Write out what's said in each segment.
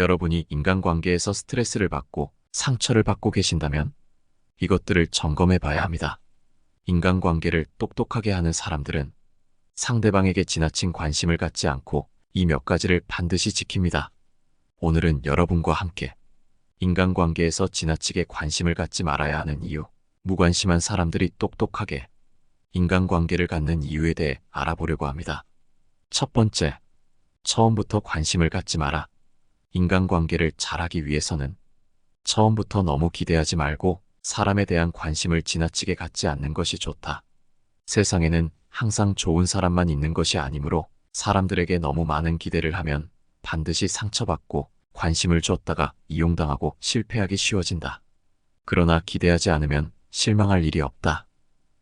여러분이 인간관계에서 스트레스를 받고 상처를 받고 계신다면 이것들을 점검해 봐야 합니다. 인간관계를 똑똑하게 하는 사람들은 상대방에게 지나친 관심을 갖지 않고 이 몇 가지를 반드시 지킵니다. 오늘은 여러분과 함께 인간관계에서 지나치게 관심을 갖지 말아야 하는 이유, 무관심한 사람들이 똑똑하게 인간관계를 갖는 이유에 대해 알아보려고 합니다. 첫 번째, 처음부터 관심을 갖지 마라. 인간관계를 잘하기 위해서는 처음부터 너무 기대하지 말고 사람에 대한 관심을 지나치게 갖지 않는 것이 좋다. 세상에는 항상 좋은 사람만 있는 것이 아니므로 사람들에게 너무 많은 기대를 하면 반드시 상처받고 관심을 줬다가 이용당하고 실패하기 쉬워진다. 그러나 기대하지 않으면 실망할 일이 없다.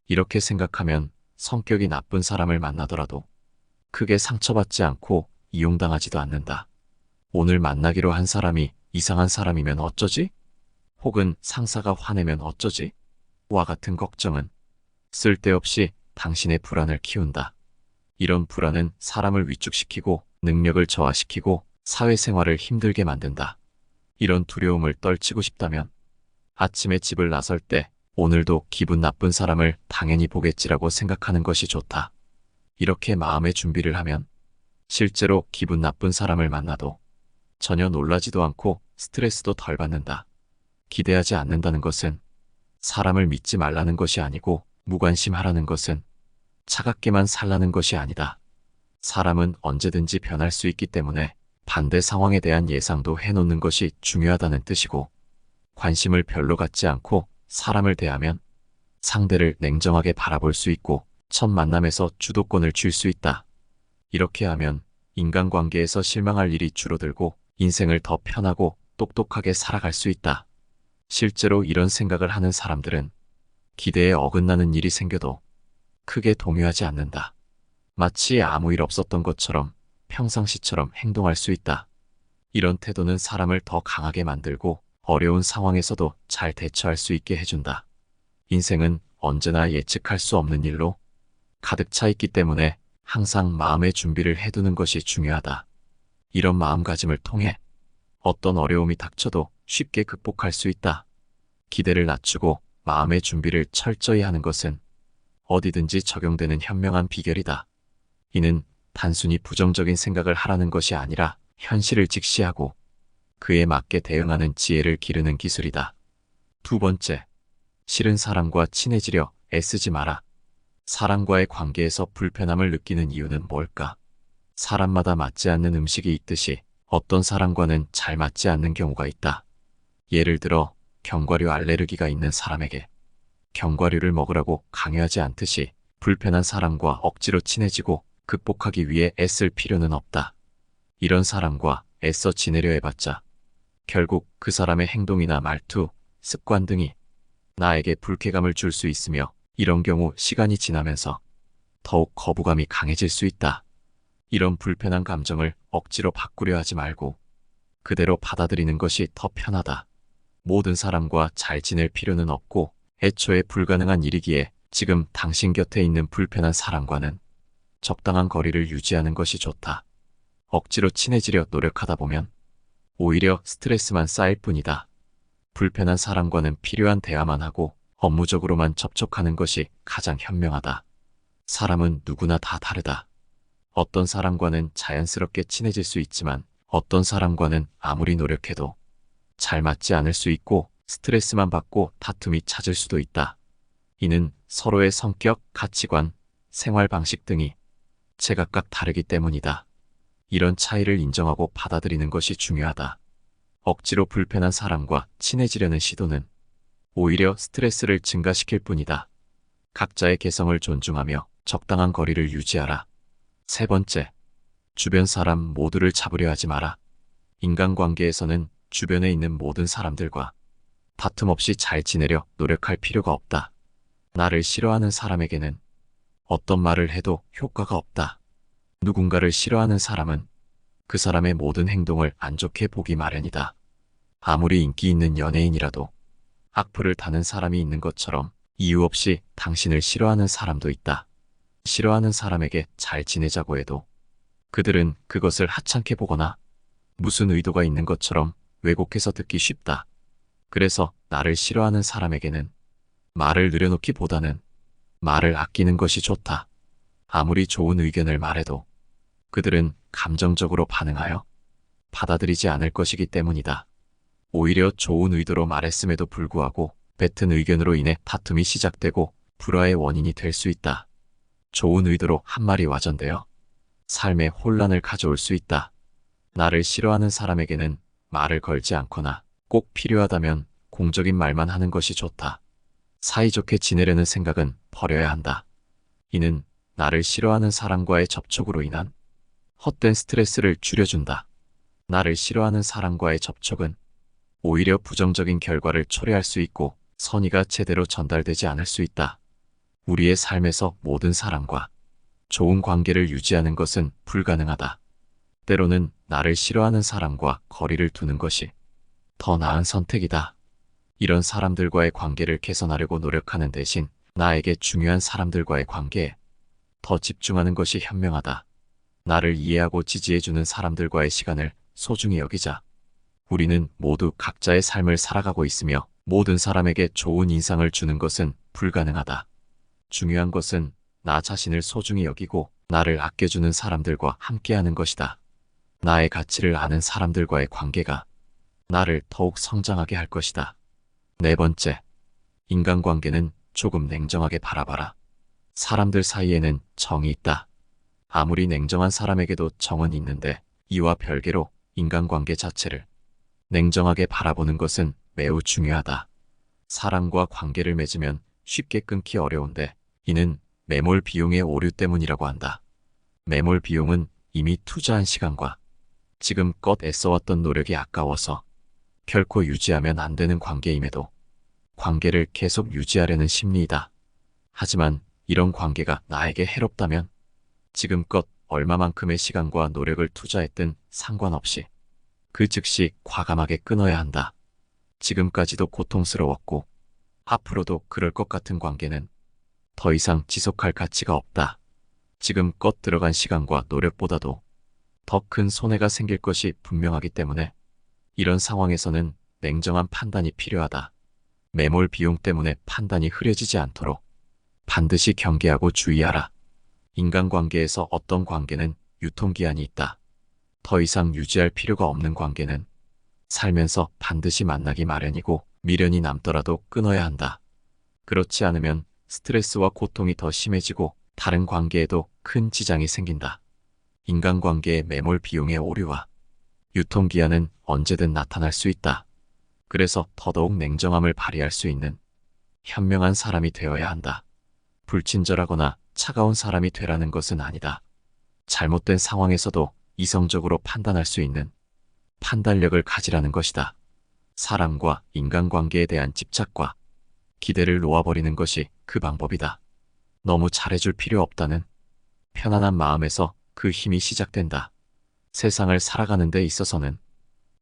이렇게 생각하면 성격이 나쁜 사람을 만나더라도 크게 상처받지 않고 이용당하지도 않는다. 오늘 만나기로 한 사람이 이상한 사람이면 어쩌지? 혹은 상사가 화내면 어쩌지? 와 같은 걱정은 쓸데없이 당신의 불안을 키운다. 이런 불안은 사람을 위축시키고 능력을 저하시키고 사회생활을 힘들게 만든다. 이런 두려움을 떨치고 싶다면 아침에 집을 나설 때 오늘도 기분 나쁜 사람을 당연히 보겠지라고 생각하는 것이 좋다. 이렇게 마음의 준비를 하면 실제로 기분 나쁜 사람을 만나도 전혀 놀라지도 않고 스트레스도 덜 받는다. 기대하지 않는다는 것은 사람을 믿지 말라는 것이 아니고 무관심하라는 것은 차갑게만 살라는 것이 아니다. 사람은 언제든지 변할 수 있기 때문에 반대 상황에 대한 예상도 해놓는 것이 중요하다는 뜻이고, 관심을 별로 갖지 않고 사람을 대하면 상대를 냉정하게 바라볼 수 있고 첫 만남에서 주도권을 쥘 수 있다. 이렇게 하면 인간관계에서 실망할 일이 줄어들고 인생을 더 편하고 똑똑하게 살아갈 수 있다. 실제로 이런 생각을 하는 사람들은 기대에 어긋나는 일이 생겨도 크게 동요하지 않는다. 마치 아무 일 없었던 것처럼 평상시처럼 행동할 수 있다. 이런 태도는 사람을 더 강하게 만들고 어려운 상황에서도 잘 대처할 수 있게 해준다. 인생은 언제나 예측할 수 없는 일로 가득 차 있기 때문에 항상 마음의 준비를 해두는 것이 중요하다. 이런 마음가짐을 통해 어떤 어려움이 닥쳐도 쉽게 극복할 수 있다. 기대를 낮추고 마음의 준비를 철저히 하는 것은 어디든지 적용되는 현명한 비결이다. 이는 단순히 부정적인 생각을 하라는 것이 아니라 현실을 직시하고 그에 맞게 대응하는 지혜를 기르는 기술이다. 두 번째, 싫은 사람과 친해지려 애쓰지 마라. 사람과의 관계에서 불편함을 느끼는 이유는 뭘까? 사람마다 맞지 않는 음식이 있듯이 어떤 사람과는 잘 맞지 않는 경우가 있다. 예를 들어 견과류 알레르기가 있는 사람에게 견과류를 먹으라고 강요하지 않듯이 불편한 사람과 억지로 친해지고 극복하기 위해 애쓸 필요는 없다. 이런 사람과 애써 지내려 해봤자 결국 그 사람의 행동이나 말투, 습관 등이 나에게 불쾌감을 줄 수 있으며, 이런 경우 시간이 지나면서 더욱 거부감이 강해질 수 있다. 이런 불편한 감정을 억지로 바꾸려 하지 말고 그대로 받아들이는 것이 더 편하다. 모든 사람과 잘 지낼 필요는 없고 애초에 불가능한 일이기에 지금 당신 곁에 있는 불편한 사람과는 적당한 거리를 유지하는 것이 좋다. 억지로 친해지려 노력하다 보면 오히려 스트레스만 쌓일 뿐이다. 불편한 사람과는 필요한 대화만 하고 업무적으로만 접촉하는 것이 가장 현명하다. 사람은 누구나 다 다르다. 어떤 사람과는 자연스럽게 친해질 수 있지만 어떤 사람과는 아무리 노력해도 잘 맞지 않을 수 있고 스트레스만 받고 다툼이 잦을 수도 있다. 이는 서로의 성격, 가치관, 생활 방식 등이 제각각 다르기 때문이다. 이런 차이를 인정하고 받아들이는 것이 중요하다. 억지로 불편한 사람과 친해지려는 시도는 오히려 스트레스를 증가시킬 뿐이다. 각자의 개성을 존중하며 적당한 거리를 유지하라. 세 번째, 주변 사람 모두를 잡으려 하지 마라. 인간관계에서는 주변에 있는 모든 사람들과 다툼 없이 잘 지내려 노력할 필요가 없다. 나를 싫어하는 사람에게는 어떤 말을 해도 효과가 없다. 누군가를 싫어하는 사람은 그 사람의 모든 행동을 안 좋게 보기 마련이다. 아무리 인기 있는 연예인이라도 악플을 다는 사람이 있는 것처럼 이유 없이 당신을 싫어하는 사람도 있다. 싫어하는 사람에게 잘 지내자고 해도 그들은 그것을 하찮게 보거나 무슨 의도가 있는 것처럼 왜곡해서 듣기 쉽다. 그래서 나를 싫어하는 사람에게는 말을 늘여놓기보다는 말을 아끼는 것이 좋다. 아무리 좋은 의견을 말해도 그들은 감정적으로 반응하여 받아들이지 않을 것이기 때문이다. 오히려 좋은 의도로 말했음에도 불구하고 뱉은 의견으로 인해 다툼이 시작되고 불화의 원인이 될 수 있다. 좋은 의도로 한 말이 와전되어 삶에 혼란을 가져올 수 있다. 나를 싫어하는 사람에게는 말을 걸지 않거나 꼭 필요하다면 공적인 말만 하는 것이 좋다. 사이좋게 지내려는 생각은 버려야 한다. 이는 나를 싫어하는 사람과의 접촉으로 인한 헛된 스트레스를 줄여준다. 나를 싫어하는 사람과의 접촉은 오히려 부정적인 결과를 초래할 수 있고 선의가 제대로 전달되지 않을 수 있다. 우리의 삶에서 모든 사람과 좋은 관계를 유지하는 것은 불가능하다. 때로는 나를 싫어하는 사람과 거리를 두는 것이 더 나은 선택이다. 이런 사람들과의 관계를 개선하려고 노력하는 대신 나에게 중요한 사람들과의 관계에 더 집중하는 것이 현명하다. 나를 이해하고 지지해주는 사람들과의 시간을 소중히 여기자. 우리는 모두 각자의 삶을 살아가고 있으며 모든 사람에게 좋은 인상을 주는 것은 불가능하다. 중요한 것은 나 자신을 소중히 여기고 나를 아껴주는 사람들과 함께하는 것이다. 나의 가치를 아는 사람들과의 관계가 나를 더욱 성장하게 할 것이다. 네 번째, 인간관계는 조금 냉정하게 바라봐라. 사람들 사이에는 정이 있다. 아무리 냉정한 사람에게도 정은 있는데 이와 별개로 인간관계 자체를 냉정하게 바라보는 것은 매우 중요하다. 사람과 관계를 맺으면 쉽게 끊기 어려운데 이는 매몰 비용의 오류 때문이라고 한다. 매몰 비용은 이미 투자한 시간과 지금껏 애써왔던 노력이 아까워서 결코 유지하면 안 되는 관계임에도 관계를 계속 유지하려는 심리이다. 하지만 이런 관계가 나에게 해롭다면 지금껏 얼마만큼의 시간과 노력을 투자했든 상관없이 그 즉시 과감하게 끊어야 한다. 지금까지도 고통스러웠고 앞으로도 그럴 것 같은 관계는 더 이상 지속할 가치가 없다. 지금껏 들어간 시간과 노력보다도 더 큰 손해가 생길 것이 분명하기 때문에 이런 상황에서는 냉정한 판단이 필요하다. 매몰 비용 때문에 판단이 흐려지지 않도록 반드시 경계하고 주의하라. 인간관계에서 어떤 관계는 유통기한이 있다. 더 이상 유지할 필요가 없는 관계는 살면서 반드시 만나기 마련이고 미련이 남더라도 끊어야 한다. 그렇지 않으면 스트레스와 고통이 더 심해지고 다른 관계에도 큰 지장이 생긴다. 인간관계의 매몰 비용의 오류와 유통기한은 언제든 나타날 수 있다. 그래서 더더욱 냉정함을 발휘할 수 있는 현명한 사람이 되어야 한다. 불친절하거나 차가운 사람이 되라는 것은 아니다. 잘못된 상황에서도 이성적으로 판단할 수 있는 판단력을 가지라는 것이다. 사람과 인간관계에 대한 집착과 기대를 놓아버리는 것이 그 방법이다. 너무 잘해줄 필요 없다는 편안한 마음에서 그 힘이 시작된다. 세상을 살아가는 데 있어서는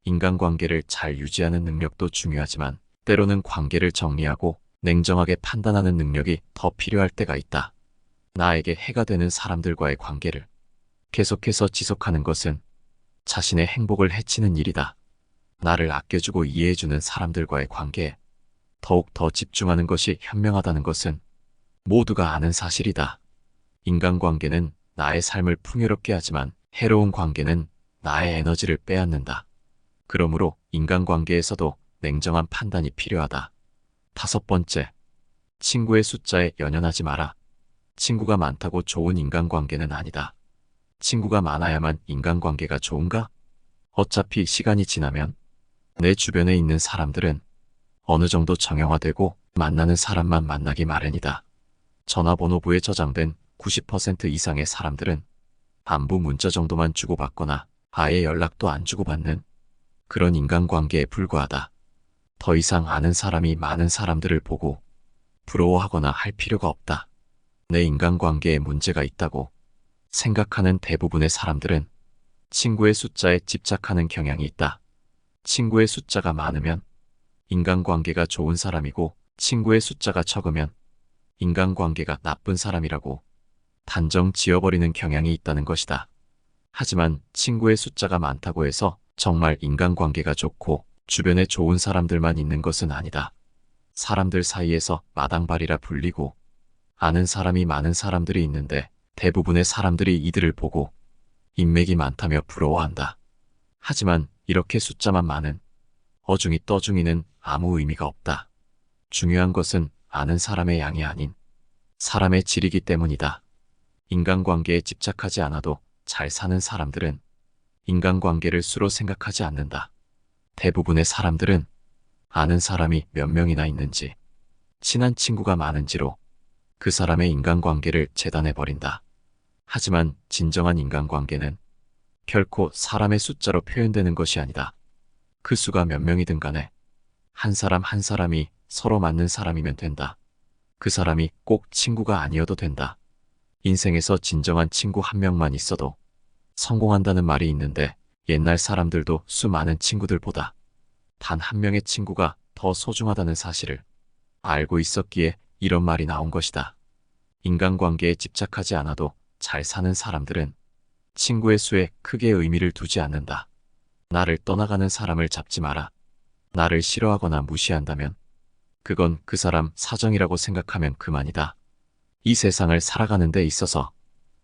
인간관계를 잘 유지하는 능력도 중요하지만 때로는 관계를 정리하고 냉정하게 판단하는 능력이 더 필요할 때가 있다. 나에게 해가 되는 사람들과의 관계를 계속해서 지속하는 것은 자신의 행복을 해치는 일이다. 나를 아껴주고 이해해주는 사람들과의 관계에 더욱 더 집중하는 것이 현명하다는 것은 모두가 아는 사실이다. 인간관계는 나의 삶을 풍요롭게 하지만 해로운 관계는 나의 에너지를 빼앗는다. 그러므로 인간관계에서도 냉정한 판단이 필요하다. 다섯 번째, 친구의 숫자에 연연하지 마라. 친구가 많다고 좋은 인간관계는 아니다. 친구가 많아야만 인간관계가 좋은가? 어차피 시간이 지나면 내 주변에 있는 사람들은 어느 정도 정형화되고 만나는 사람만 만나기 마련이다. 전화번호부에 저장된 90% 이상의 사람들은 안부 문자 정도만 주고받거나 아예 연락도 안 주고받는 그런 인간관계에 불과하다. 더 이상 아는 사람이 많은 사람들을 보고 부러워하거나 할 필요가 없다. 내 인간관계에 문제가 있다고 생각하는 대부분의 사람들은 친구의 숫자에 집착하는 경향이 있다. 친구의 숫자가 많으면 인간관계가 좋은 사람이고 친구의 숫자가 적으면 인간관계가 나쁜 사람이라고 단정 지어버리는 경향이 있다는 것이다. 하지만 친구의 숫자가 많다고 해서 정말 인간관계가 좋고 주변에 좋은 사람들만 있는 것은 아니다. 사람들 사이에서 마당발이라 불리고 아는 사람이 많은 사람들이 있는데 대부분의 사람들이 이들을 보고 인맥이 많다며 부러워한다. 하지만 이렇게 숫자만 많은 어중이 떠중이는 아무 의미가 없다. 중요한 것은 아는 사람의 양이 아닌 사람의 질이기 때문이다. 인간관계에 집착하지 않아도 잘 사는 사람들은 인간관계를 수로 생각하지 않는다. 대부분의 사람들은 아는 사람이 몇 명이나 있는지, 친한 친구가 많은지로 그 사람의 인간관계를 재단해버린다. 하지만 진정한 인간관계는 결코 사람의 숫자로 표현되는 것이 아니다. 그 수가 몇 명이든 간에 한 사람 한 사람이 서로 맞는 사람이면 된다. 그 사람이 꼭 친구가 아니어도 된다. 인생에서 진정한 친구 한 명만 있어도 성공한다는 말이 있는데 옛날 사람들도 수많은 친구들보다 단 한 명의 친구가 더 소중하다는 사실을 알고 있었기에 이런 말이 나온 것이다. 인간관계에 집착하지 않아도 잘 사는 사람들은 친구의 수에 크게 의미를 두지 않는다. 나를 떠나가는 사람을 잡지 마라. 나를 싫어하거나 무시한다면 그건 그 사람 사정이라고 생각하면 그만이다. 이 세상을 살아가는 데 있어서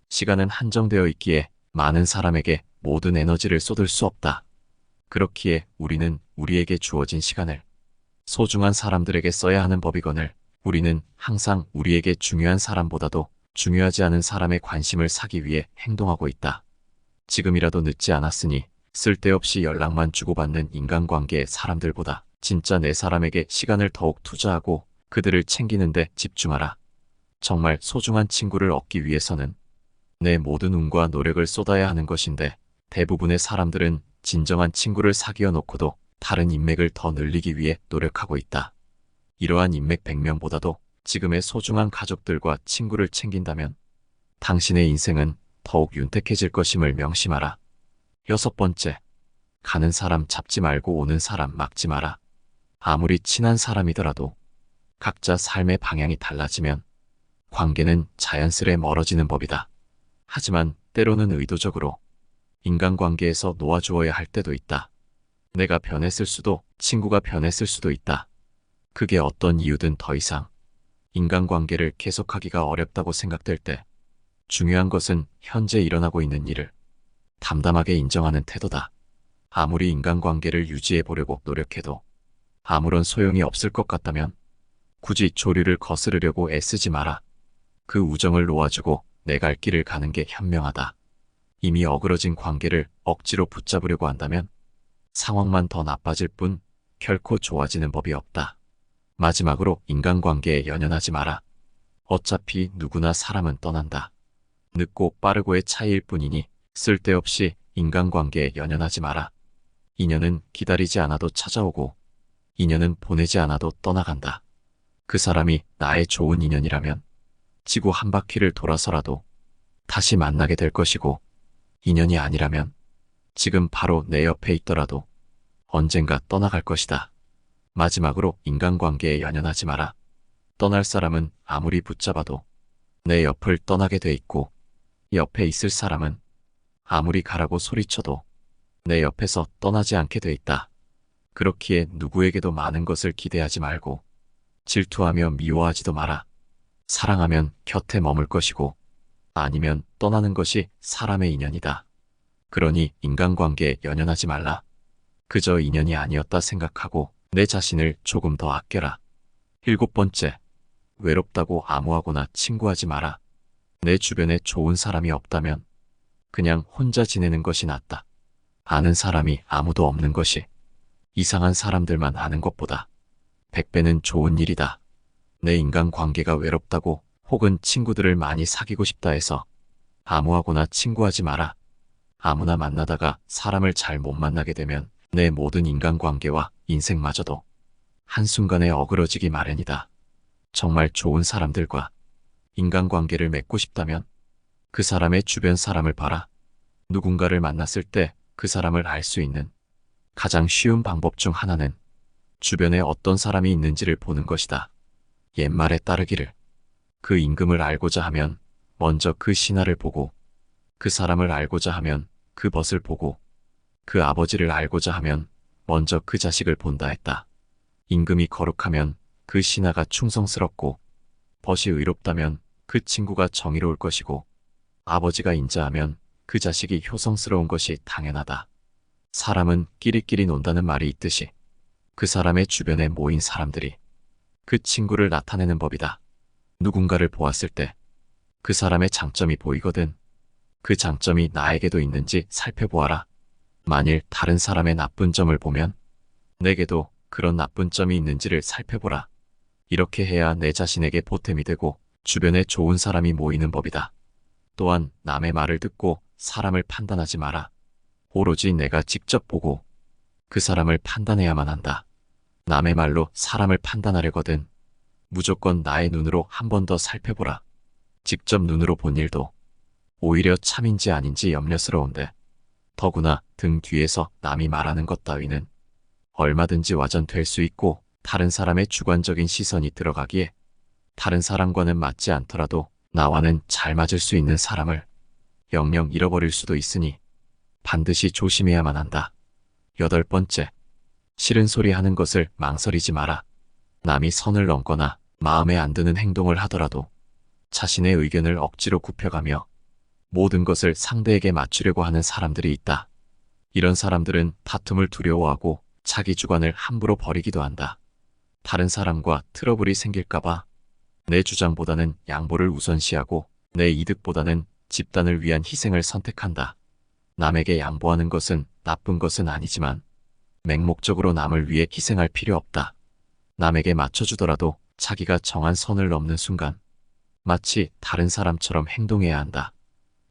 시간은 한정되어 있기에 많은 사람에게 모든 에너지를 쏟을 수 없다. 그렇기에 우리는 우리에게 주어진 시간을 소중한 사람들에게 써야 하는 법이거늘 우리는 항상 우리에게 중요한 사람보다도 중요하지 않은 사람의 관심을 사기 위해 행동하고 있다. 지금이라도 늦지 않았으니 쓸데없이 연락만 주고받는 인간관계의 사람들보다 진짜 내 사람에게 시간을 더욱 투자하고 그들을 챙기는 데 집중하라. 정말 소중한 친구를 얻기 위해서는 내 모든 운과 노력을 쏟아야 하는 것인데 대부분의 사람들은 진정한 친구를 사귀어 놓고도 다른 인맥을 더 늘리기 위해 노력하고 있다. 이러한 인맥 100명보다도 지금의 소중한 가족들과 친구를 챙긴다면 당신의 인생은 더욱 윤택해질 것임을 명심하라. 6번째, 가는 사람 잡지 말고 오는 사람 막지 마라. 아무리 친한 사람이더라도 각자 삶의 방향이 달라지면 관계는 자연스레 멀어지는 법이다. 하지만 때로는 의도적으로 인간관계에서 놓아주어야 할 때도 있다. 내가 변했을 수도 친구가 변했을 수도 있다. 그게 어떤 이유든 더 이상 인간관계를 계속하기가 어렵다고 생각될 때 중요한 것은 현재 일어나고 있는 일을 담담하게 인정하는 태도다. 아무리 인간관계를 유지해 보려고 노력해도 아무런 소용이 없을 것 같다면 굳이 조류를 거스르려고 애쓰지 마라. 그 우정을 놓아주고 내 갈 길을 가는 게 현명하다. 이미 어그러진 관계를 억지로 붙잡으려고 한다면 상황만 더 나빠질 뿐 결코 좋아지는 법이 없다. 마지막으로 인간관계에 연연하지 마라. 어차피 누구나 사람은 떠난다. 늦고 빠르고의 차이일 뿐이니 쓸데없이 인간관계에 연연하지 마라. 인연은 기다리지 않아도 찾아오고 인연은 보내지 않아도 떠나간다. 그 사람이 나의 좋은 인연이라면 지구 한 바퀴를 돌아서라도 다시 만나게 될 것이고 인연이 아니라면 지금 바로 내 옆에 있더라도 언젠가 떠나갈 것이다. 마지막으로 인간관계에 연연하지 마라. 떠날 사람은 아무리 붙잡아도 내 옆을 떠나게 돼 있고 옆에 있을 사람은 아무리 가라고 소리쳐도 내 옆에서 떠나지 않게 돼 있다. 그렇기에 누구에게도 많은 것을 기대하지 말고 질투하며 미워하지도 마라. 사랑하면 곁에 머물 것이고 아니면 떠나는 것이 사람의 인연이다. 그러니 인간관계에 연연하지 말라. 그저 인연이 아니었다 생각하고 내 자신을 조금 더 아껴라. 7번째, 외롭다고 아무하고나 친구하지 마라. 내 주변에 좋은 사람이 없다면 그냥 혼자 지내는 것이 낫다. 아는 사람이 아무도 없는 것이 이상한 사람들만 아는 것보다 100배는 좋은 일이다. 내 인간관계가 외롭다고 혹은 친구들을 많이 사귀고 싶다 해서 아무하고나 친구하지 마라. 아무나 만나다가 사람을 잘 못 만나게 되면 내 모든 인간관계와 인생마저도 한순간에 어그러지기 마련이다. 정말 좋은 사람들과 인간관계를 맺고 싶다면 그 사람의 주변 사람을 봐라. 누군가를 만났을 때 그 사람을 알 수 있는 가장 쉬운 방법 중 하나는 주변에 어떤 사람이 있는지를 보는 것이다. 옛말에 따르기를 그 임금을 알고자 하면 먼저 그 신하를 보고 그 사람을 알고자 하면 그 벗을 보고 그 아버지를 알고자 하면 먼저 그 자식을 본다 했다. 임금이 거룩하면 그 신하가 충성스럽고, 벗이 의롭다면 그 친구가 정의로울 것이고, 아버지가 인자하면 그 자식이 효성스러운 것이 당연하다. 사람은 끼리끼리 논다는 말이 있듯이 그 사람의 주변에 모인 사람들이 그 친구를 나타내는 법이다. 누군가를 보았을 때 그 사람의 장점이 보이거든. 그 장점이 나에게도 있는지 살펴보아라. 만일 다른 사람의 나쁜 점을 보면 내게도 그런 나쁜 점이 있는지를 살펴보라. 이렇게 해야 내 자신에게 보탬이 되고 주변에 좋은 사람이 모이는 법이다. 또한 남의 말을 듣고 사람을 판단하지 마라. 오로지 내가 직접 보고 그 사람을 판단해야만 한다. 남의 말로 사람을 판단하려거든 무조건 나의 눈으로 한 번 더 살펴보라. 직접 눈으로 본 일도 오히려 참인지 아닌지 염려스러운데, 더구나 등 뒤에서 남이 말하는 것 따위는 얼마든지 와전될 수 있고 다른 사람의 주관적인 시선이 들어가기에 다른 사람과는 맞지 않더라도 나와는 잘 맞을 수 있는 사람을 영영 잃어버릴 수도 있으니 반드시 조심해야만 한다. 8번째, 싫은 소리 하는 것을 망설이지 마라. 남이 선을 넘거나 마음에 안 드는 행동을 하더라도 자신의 의견을 억지로 굽혀가며 모든 것을 상대에게 맞추려고 하는 사람들이 있다. 이런 사람들은 다툼을 두려워하고 자기 주관을 함부로 버리기도 한다. 다른 사람과 트러블이 생길까봐 내 주장보다는 양보를 우선시하고 내 이득보다는 집단을 위한 희생을 선택한다. 남에게 양보하는 것은 나쁜 것은 아니지만 맹목적으로 남을 위해 희생할 필요 없다. 남에게 맞춰주더라도 자기가 정한 선을 넘는 순간 마치 다른 사람처럼 행동해야 한다.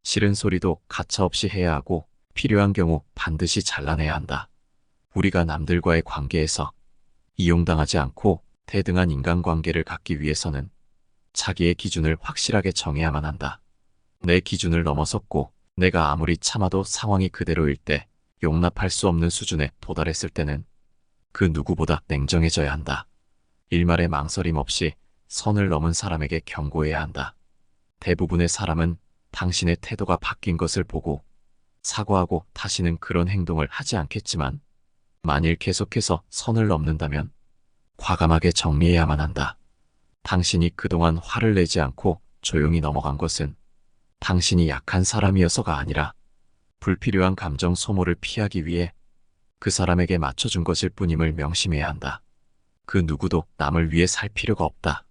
싫은 소리도 가차없이 해야 하고 필요한 경우 반드시 잘라내야 한다. 우리가 남들과의 관계에서 이용당하지 않고 대등한 인간관계를 갖기 위해서는 자기의 기준을 확실하게 정해야만 한다. 내 기준을 넘어섰고 내가 아무리 참아도 상황이 그대로일 때 용납할 수 없는 수준에 도달했을 때는 그 누구보다 냉정해져야 한다. 일말의 망설임 없이 선을 넘은 사람에게 경고해야 한다. 대부분의 사람은 당신의 태도가 바뀐 것을 보고 사과하고 다시는 그런 행동을 하지 않겠지만 만일 계속해서 선을 넘는다면 과감하게 정리해야만 한다. 당신이 그동안 화를 내지 않고 조용히 넘어간 것은 당신이 약한 사람이어서가 아니라 불필요한 감정 소모를 피하기 위해 그 사람에게 맞춰준 것일 뿐임을 명심해야 한다. 그 누구도 남을 위해 살 필요가 없다.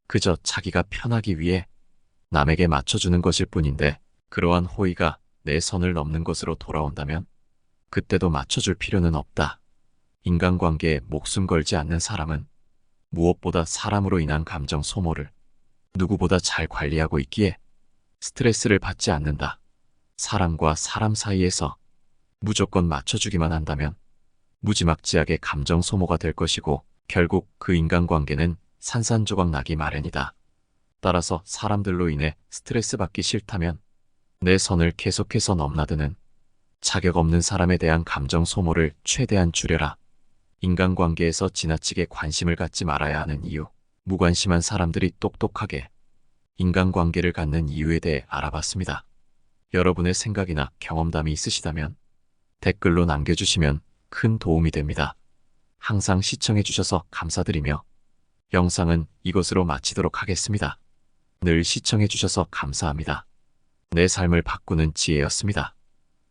그저 자기가 편하기 위해 남에게 맞춰주는 것일 뿐인데 그러한 호의가 내 선을 넘는 것으로 돌아온다면 그때도 맞춰줄 필요는 없다. 인간관계에 목숨 걸지 않는 사람은 무엇보다 사람으로 인한 감정 소모를 누구보다 잘 관리하고 있기에 스트레스를 받지 않는다. 사람과 사람 사이에서 무조건 맞춰주기만 한다면 무지막지하게 감정 소모가 될 것이고 결국 그 인간관계는 산산조각 나기 마련이다. 따라서 사람들로 인해 스트레스 받기 싫다면 내 선을 계속해서 넘나드는 자격 없는 사람에 대한 감정 소모를 최대한 줄여라. 인간관계에서 지나치게 관심을 갖지 말아야 하는 이유. 무관심한 사람들이 똑똑하게 인간관계를 갖는 이유에 대해 알아봤습니다. 여러분의 생각이나 경험담이 있으시다면 댓글로 남겨주시면 큰 도움이 됩니다. 항상 시청해주셔서 감사드리며 영상은 이것으로 마치도록 하겠습니다. 늘 시청해주셔서 감사합니다. 내 삶을 바꾸는 지혜였습니다.